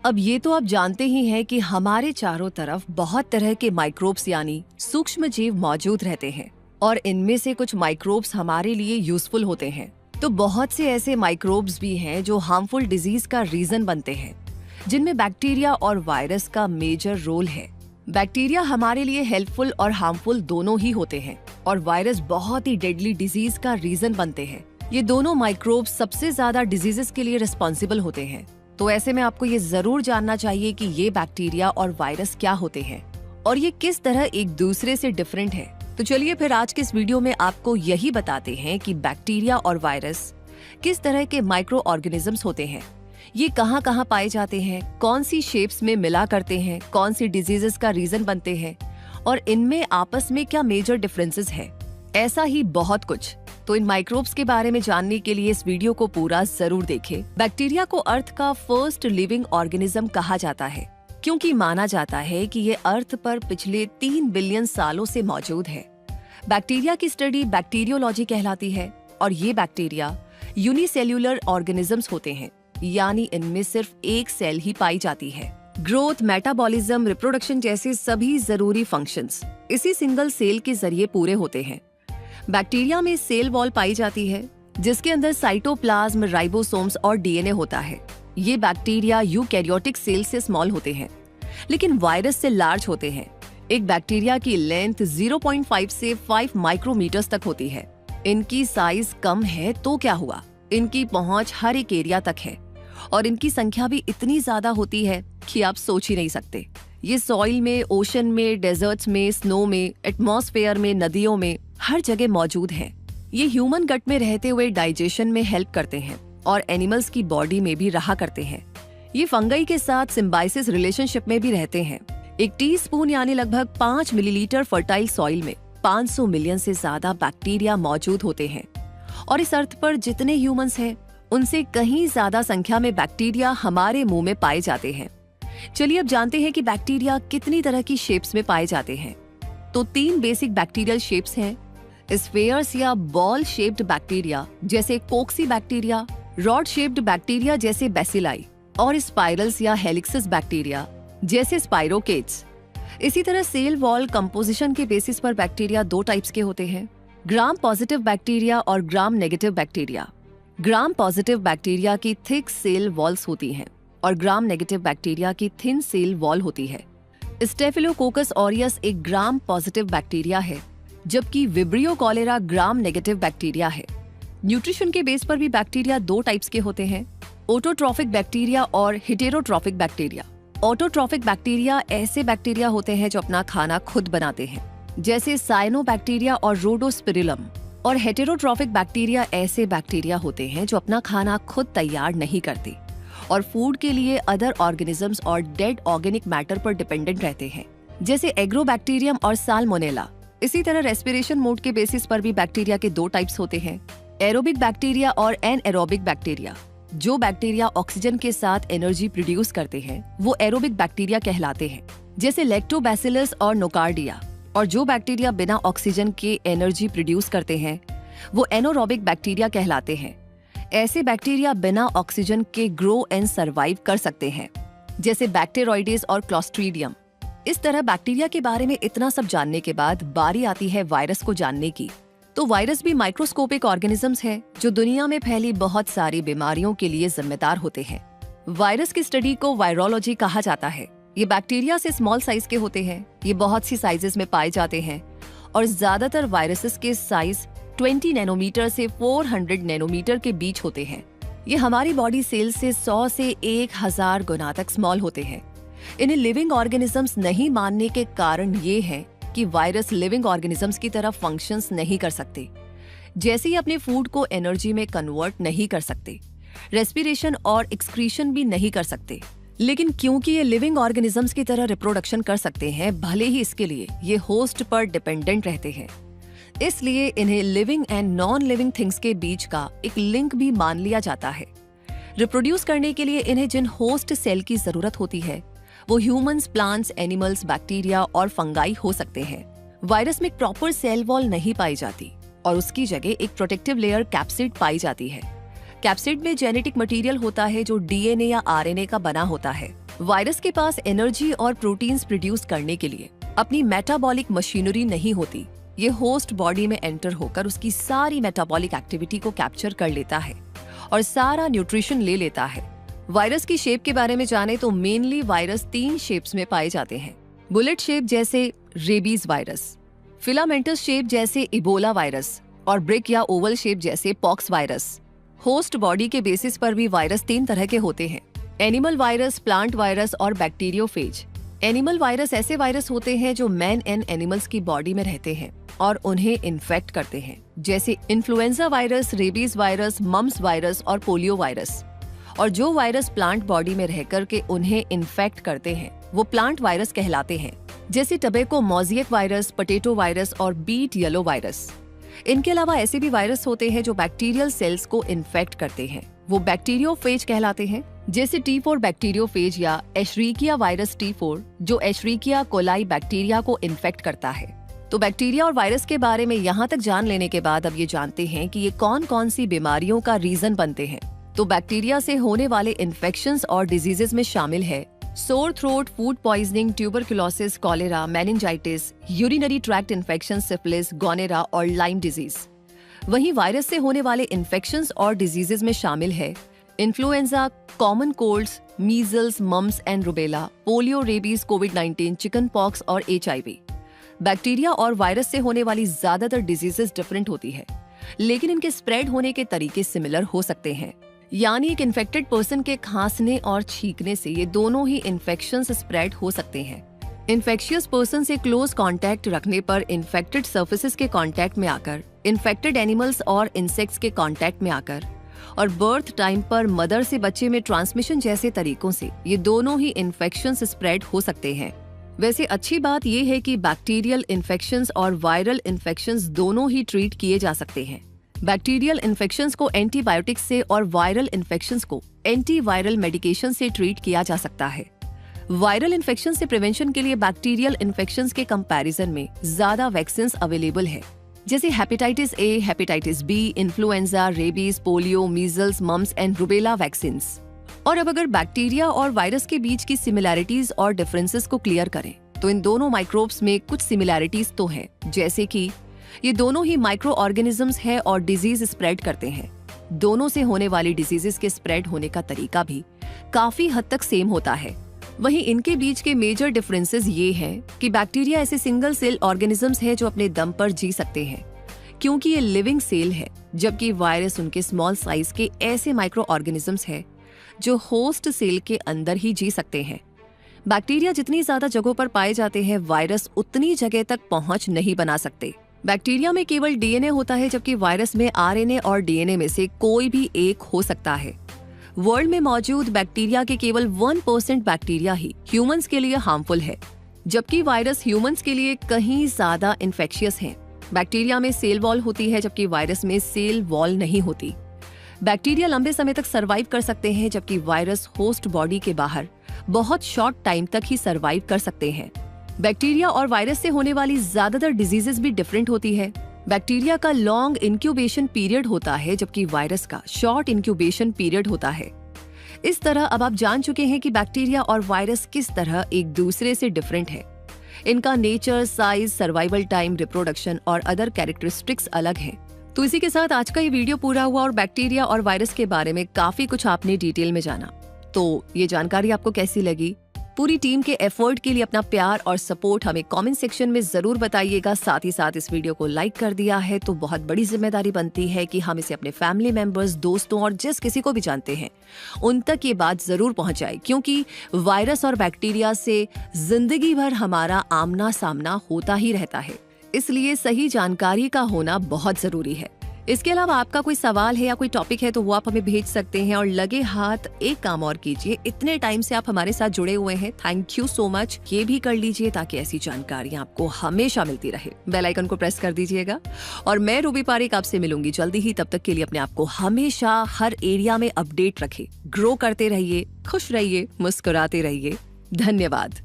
अब ये तो आप जानते ही हैं कि हमारे चारों तरफ बहुत तरह के माइक्रोब्स यानी सूक्ष्म जीव मौजूद रहते हैं और इनमें से कुछ माइक्रोब्स हमारे लिए यूजफुल होते हैं। तो बहुत से ऐसे माइक्रोब्स भी हैं जो हार्मफुल डिजीज का रीजन बनते हैं, जिनमें बैक्टीरिया और वायरस का मेजर रोल है। बैक्टीरिया हमारे लिए हेल्पफुल और हार्मफुल दोनों ही होते हैं और वायरस बहुत ही डेडली डिजीज का रीजन बनते हैं। ये दोनों माइक्रोब्स सबसे ज्यादा डिजीजेस के लिए रिस्पॉन्सिबल होते हैं। तो ऐसे में आपको ये जरूर जानना चाहिए कि ये बैक्टीरिया और वायरस क्या होते हैं और ये किस तरह एक दूसरे से डिफरेंट है। तो चलिए फिर आज के इस वीडियो में आपको यही बताते हैं कि बैक्टीरिया और वायरस किस तरह के माइक्रो ऑर्गेनिजम्स होते हैं, ये कहाँ कहाँ पाए जाते हैं, कौन सी शेप्स में मिला करते हैं, कौन सी डिजीजेस का रीजन बनते हैं और इनमें आपस में क्या मेजर डिफरेंसेस है। ऐसा ही बहुत कुछ। तो इन माइक्रोब्स के बारे में जानने के लिए इस वीडियो को पूरा जरूर देखें। बैक्टीरिया को अर्थ का फर्स्ट लिविंग ऑर्गेनिज्म कहा जाता है क्योंकि माना जाता है कि ये अर्थ पर पिछले 3 बिलियन सालों से मौजूद है। बैक्टीरिया की स्टडी बैक्टीरियोलॉजी कहलाती है और ये बैक्टीरिया यूनिसेल्यूलर ऑर्गेनिजम्स होते हैं, यानी इनमें सिर्फ एक सेल ही पाई जाती है। ग्रोथ, मेटाबॉलिज्म, रिप्रोडक्शन जैसे सभी जरूरी फंक्शंस इसी सिंगल सेल के जरिए पूरे होते हैं। बैक्टीरिया में सेल वॉल पाई जाती है जिसके अंदर साइटोप्लाज्म, राइबोसोम्स और डीएनए होता है। ये बैक्टीरिया यूकैरियोटिक सेल से स्मॉल होते हैं लेकिन वायरस से लार्ज होते हैं। एक बैक्टीरिया की लेंथ 0.5 से 5 माइक्रोमीटर्स तक होती है। इनकी साइज कम है तो क्या हुआ, इनकी पहुंच हर एक एरिया तक है और इनकी संख्या भी इतनी ज्यादा होती है कि आप सोच ही नहीं सकते। ये सॉइल में, ओशन में, डेजर्ट्स में, स्नो में, एटमॉस्फेयर में, नदियों में हर जगह मौजूद हैं। ये ह्यूमन गट में रहते हुए डाइजेशन में हेल्प करते हैं और एनिमल्स की बॉडी में भी रहा करते हैं। ये फंगई के साथ सिम्बाइसिस रिलेशनशिप में भी रहते हैं। एक टीस्पून यानी लगभग 5 मिलीलीटर फर्टाइल सॉइल में 500 मिलियन से ज्यादा बैक्टीरिया मौजूद होते हैं और इस अर्थ पर जितने ह्यूमंस हैं उनसे कहीं ज्यादा संख्या में बैक्टीरिया हमारे मुंह में पाए जाते हैं। चलिए अब जानते हैं कि बैक्टीरिया कितनी तरह की शेप्स में पाए जाते हैं। तो 3 बेसिक बैक्टीरियल शेप्स हैं। स्फेयर्स या बॉल शेप्ड बैक्टीरिया जैसे coccyx bacteria, rod shaped bacteria जैसे बेसिलाई और स्पाइरल्स या हेलिक्सिस बैक्टीरिया जैसे स्पाइरोकेट्स। इसी तरह सेल वॉल कंपोजिशन के बेसिस पर बैक्टीरिया 2 टाइप्स के होते हैं, ग्राम पॉजिटिव बैक्टीरिया और gram negative bacteria. Gram positive bacteria की थिक सेल वॉल्स होती हैं और ग्राम नेगेटिव बैक्टीरिया की थिन सेल वॉल होती है। स्टेफिलोकोकस ऑरियस एक ग्राम पॉजिटिव बैक्टीरिया है जबकि vibrio cholera gram negative bacteria है। न्यूट्रिशन के बेस पर भी बैक्टीरिया 2 टाइप्स के होते हैं, ऑटोट्रॉफिक बैक्टीरिया और हेटेरोट्रॉफिक बैक्टीरिया। ऑटोट्रॉफिक बैक्टीरिया ऐसे बैक्टीरिया होते हैं जो अपना खाना खुद बनाते हैं जैसे साइनोबैक्टीरिया और रोडोस्पिरिलम, और हेटेरोट्रॉफिक बैक्टीरिया ऐसे बैक्टीरिया होते हैं जो अपना खाना खुद तैयार नहीं करते और फूड के लिए अदर ऑर्गेनिजम्स और डेड ऑर्गेनिक मैटर पर डिपेंडेंट रहते हैं जैसे एग्रोबैक्टीरियम और साल्मोनेला। इसी तरह रेस्पिरेशन मोड के बेसिस पर भी बैक्टीरिया के 2 टाइप्स होते हैं, एरोबिक बैक्टीरिया और एनएरोबिक बैक्टीरिया। जो बैक्टीरिया ऑक्सीजन के साथ एनर्जी प्रोड्यूस करते हैं वो एरोबिक बैक्टीरिया कहलाते हैं जैसे लैक्टोबैसिलस और नोकार्डिया, और जो बैक्टीरिया बिना ऑक्सीजन के एनर्जी प्रोड्यूस करते हैं वो एनोरोबिक बैक्टीरिया कहलाते हैं। ऐसे बैक्टीरिया बिना ऑक्सीजन के ग्रो एंड सर्वाइव कर सकते हैं जैसे बैक्टेरॉइडेस और क्लोस्ट्रीडियम। इस तरह बैक्टीरिया के बारे में इतना सब जानने के बाद बारी आती है वायरस को जानने की। तो वायरस भी माइक्रोस्कोपिक ऑर्गेनिजम्स हैं जो दुनिया में फैली बहुत सारी बीमारियों के लिए जिम्मेदार होते हैं। वायरस की स्टडी को वायरोलॉजी कहा जाता है। ये बैक्टीरिया से स्मॉल साइज के होते हैं, ये बहुत सी साइजेस में पाए जाते हैं और ज्यादातर वायरसेस के साइज 20 नैनोमीटर से 400 नैनोमीटर के बीच होते हैं। ये हमारी बॉडी सेल से 100 से 1000 गुना तक स्मॉल होते हैं। इन्हें लिविंग ऑर्गेनिजम्स नहीं मानने के कारण ये है कि वायरस लिविंग ऑर्गेनिजम्स की तरह फंक्शंस नहीं कर सकते, जैसे ही अपने फूड को एनर्जी में कन्वर्ट नहीं कर सकते, रेस्पिरेशन और एक्सक्रीशन भी नहीं कर सकते। लेकिन क्योंकि ये लिविंग ऑर्गेनिजम्स की तरह रिप्रोडक्शन कर सकते हैं, भले ही इसके लिए ये होस्ट पर डिपेंडेंट रहते हैं, इसलिए इन्हें living and non living things के बीच का एक लिंक भी मान लिया जाता है। रिप्रोड्यूस करने के लिए इन्हें जिन होस्ट सेल की जरूरत होती है वो ह्यूमंस, प्लांट्स, एनिमल्स, बैक्टीरिया और फंगाई हो सकते हैं। वायरस में प्रॉपर सेल वॉल नहीं पाई जाती और उसकी जगह एक प्रोटेक्टिव लेयर कैप्सिड पाई जाती है। कैप्सिड में जेनेटिक मटेरियल होता है जो डीएनए या आरएनए का बना होता है वायरस के पास एनर्जी और प्रोटीन्स प्रोड्यूस करने के लिए अपनी मेटाबॉलिक मशीनरी नहीं होती। ये होस्ट बॉडी में एंटर होकर उसकी सारी मेटाबॉलिक एक्टिविटी को कैप्चर कर लेता है और सारा न्यूट्रिशन ले लेता है। वायरस की शेप के बारे में जाने तो मेनली वायरस 3 शेप्स में पाए जाते हैं। बुलेट शेप जैसे रेबीज वायरस, फिलामेंटस शेप जैसे इबोला वायरस और ब्रिक या ओवल शेप जैसे पॉक्स वायरस। होस्ट बॉडी के बेसिस पर भी वायरस 3 तरह के होते हैं: एनिमल वायरस, प्लांट वायरस और बैक्टीरियोफेज। एनिमल वायरस ऐसे वायरस होते हैं जो मैन एंड एनिमल्स की बॉडी में रहते हैं और उन्हें इन्फेक्ट करते हैं, जैसे influenza virus, rabies virus, mumps virus और पोलियो वायरस। और जो वायरस प्लांट बॉडी में रहकर के उन्हें इन्फेक्ट करते हैं वो प्लांट वायरस कहलाते हैं, जैसे tobacco mosaic virus, potato virus और बीट येलो वायरस। इनके अलावा ऐसे भी वायरस होते हैं जो बैक्टीरियल सेल्स को इन्फेक्ट करते हैं, वो बैक्टीरियोफेज कहलाते हैं, जैसे T4 बैक्टीरियोफेज या एशरीकिया वायरस T4 जो एशरीकिया कोलाई बैक्टीरिया को इन्फेक्ट करता है। तो बैक्टीरिया और वायरस के बारे में यहाँ तक जान लेने के बाद अब ये जानते हैं कि ये कौन कौन सी बीमारियों का रीजन बनते हैं। तो बैक्टीरिया से होने वाले इन्फेक्शंस और डिजीजेस में शामिल है sore throat, food poisoning, tuberculosis, cholera, meningitis, urinary tract infection, syphilis, gonorrhoea और लाइम डिजीज। वहीं वायरस से होने वाले इन्फेक्शंस और डिजीजेस में शामिल है influenza, common colds, measles, mumps and rubella, polio, rabies, कोविड-19, चिकन पॉक्स और HIV। बैक्टीरिया और वायरस से होने वाली ज्यादातर डिजीजेस डिफरेंट होती है, लेकिन इनके स्प्रेड होने के तरीके सिमिलर हो सकते हैं। यानी एक इन्फेक्टेड पर्सन के खांसने और छींकने से ये दोनों ही इन्फेक्शंस स्प्रेड हो सकते हैं। इन्फेक्शियस पर्सन से क्लोज कांटेक्ट रखने पर इन्फेक्टेड सर्फेसेस के कांटेक्ट में आकर, इन्फेक्टेड एनिमल्स और इंसेक्ट्स के कांटेक्ट में आकर और बर्थ टाइम पर मदर से बच्चे में ट्रांसमिशन जैसे तरीकों से ये दोनों ही इन्फेक्शंस स्प्रेड हो सकते हैं। वैसे अच्छी बात यह है कि बैक्टीरियल इन्फेक्शंस और वायरल इन्फेक्शंस दोनों ही ट्रीट किए जा सकते हैं। बैक्टीरियल इन्फेक्शंस को एंटीबायोटिक्स से और वायरल इन्फेक्शंस को एंटीवायरल मेडिकेशन से ट्रीट किया जा सकता है। वायरल इन्फेक्शन से प्रिवेंशन के लिए बैक्टीरियल इन्फेक्शंस के कंपैरिजन में ज्यादा वैक्सीन्स अवेलेबल है, जैसे hepatitis A, hepatitis B, influenza, rabies, polio, measles, mumps and rubella vaccines. और अब अगर बैक्टीरिया और वायरस के बीच की सिमिलैरिटीज और डिफरेंसेस को क्लियर करें तो इन दोनों माइक्रोब्स में कुछ सिमिलैरिटीज तो है, जैसे कि ये दोनों ही माइक्रो ऑर्गेनिजम्स हैं और डिजीज स्प्रेड करते हैं। दोनों से होने वाली डिजीजेस के स्प्रेड होने का तरीका भी काफी हद तक सेम होता है। वहीं इनके बीच के मेजर डिफरेंसेस ये हैं कि बैक्टीरिया ऐसे सिंगल सेल ऑर्गेनिजम्स हैं जो अपने दम पर जी सकते हैं, क्योंकि ये लिविंग सेल है, जबकि वायरस उनके स्मॉल साइज के ऐसे माइक्रो ऑर्गेनिजम्स है जो होस्ट सेल के अंदर ही जी सकते हैं। बैक्टीरिया जितनी ज्यादा जगहों पर पाए जाते हैं, वायरस उतनी जगह तक पहुंच नहीं बना सकते। बैक्टीरिया में केवल DNA होता है, जबकि वायरस में RNA और DNA में से कोई भी एक हो सकता है। वर्ल्ड में मौजूद बैक्टीरिया के केवल 1% बैक्टीरिया ही ह्यूमंस के लिए हार्मफुल है, जबकि वायरस ह्यूमंस के लिए कहीं ज्यादा इन्फेक्शियस हैं। बैक्टीरिया में सेल वॉल होती है, जबकि वायरस में सेल वॉल नहीं होती। बैक्टीरिया लंबे समय तक सरवाइव कर सकते हैं, जबकि वायरस होस्ट बॉडी के बाहर बहुत शॉर्ट टाइम तक ही सरवाइव कर सकते हैं। बैक्टीरिया और वायरस से होने वाली ज्यादातर डिजीजेस भी डिफरेंट होती है। बैक्टीरिया का लॉन्ग इंक्यूबेशन पीरियड होता है, जबकि वायरस का शॉर्ट इंक्यूबेशन पीरियड होता है। इस तरह अब आप जान चुके हैं कि बैक्टीरिया और वायरस किस तरह एक दूसरे से डिफरेंट है। इनका nature, size, survival time, reproduction और अदर कैरेक्टरिस्टिक्स अलग हैं। तो इसी के साथ आज का ये वीडियो पूरा हुआ और बैक्टीरिया और वायरस के बारे में काफी कुछ आपने डिटेल में जाना। तो ये जानकारी आपको कैसी लगी? पूरी टीम के एफर्ट के लिए अपना प्यार और सपोर्ट हमें कमेंट सेक्शन में जरूर बताइएगा। साथ ही साथ इस वीडियो को लाइक कर दिया है तो बहुत बड़ी जिम्मेदारी बनती है कि हम इसे अपने फैमिली मेंबर्स, दोस्तों और जिस किसी को भी जानते हैं उन तक ये बात जरूर पहुंच जाए, क्योंकि वायरस और बैक्टीरिया से जिंदगी भर हमारा आमना सामना होता ही रहता है, इसलिए सही जानकारी का होना बहुत जरूरी है। इसके अलावा आपका कोई सवाल है या कोई टॉपिक है तो वो आप हमें भेज सकते हैं। और लगे हाथ एक काम और कीजिए, इतने टाइम से आप हमारे साथ जुड़े हुए हैं, थैंक यू सो मच। ये भी कर लीजिए ताकि ऐसी जानकारियां आपको हमेशा मिलती रहे। बेल आइकन को प्रेस कर दीजिएगा। और मैं रूबी पारिक आपसे मिलूंगी जल्दी ही। तब तक के लिए अपने आप को हमेशा हर एरिया में अपडेट रखें, ग्रो करते रहिए, खुश रहिए, मुस्कुराते रहिए। धन्यवाद।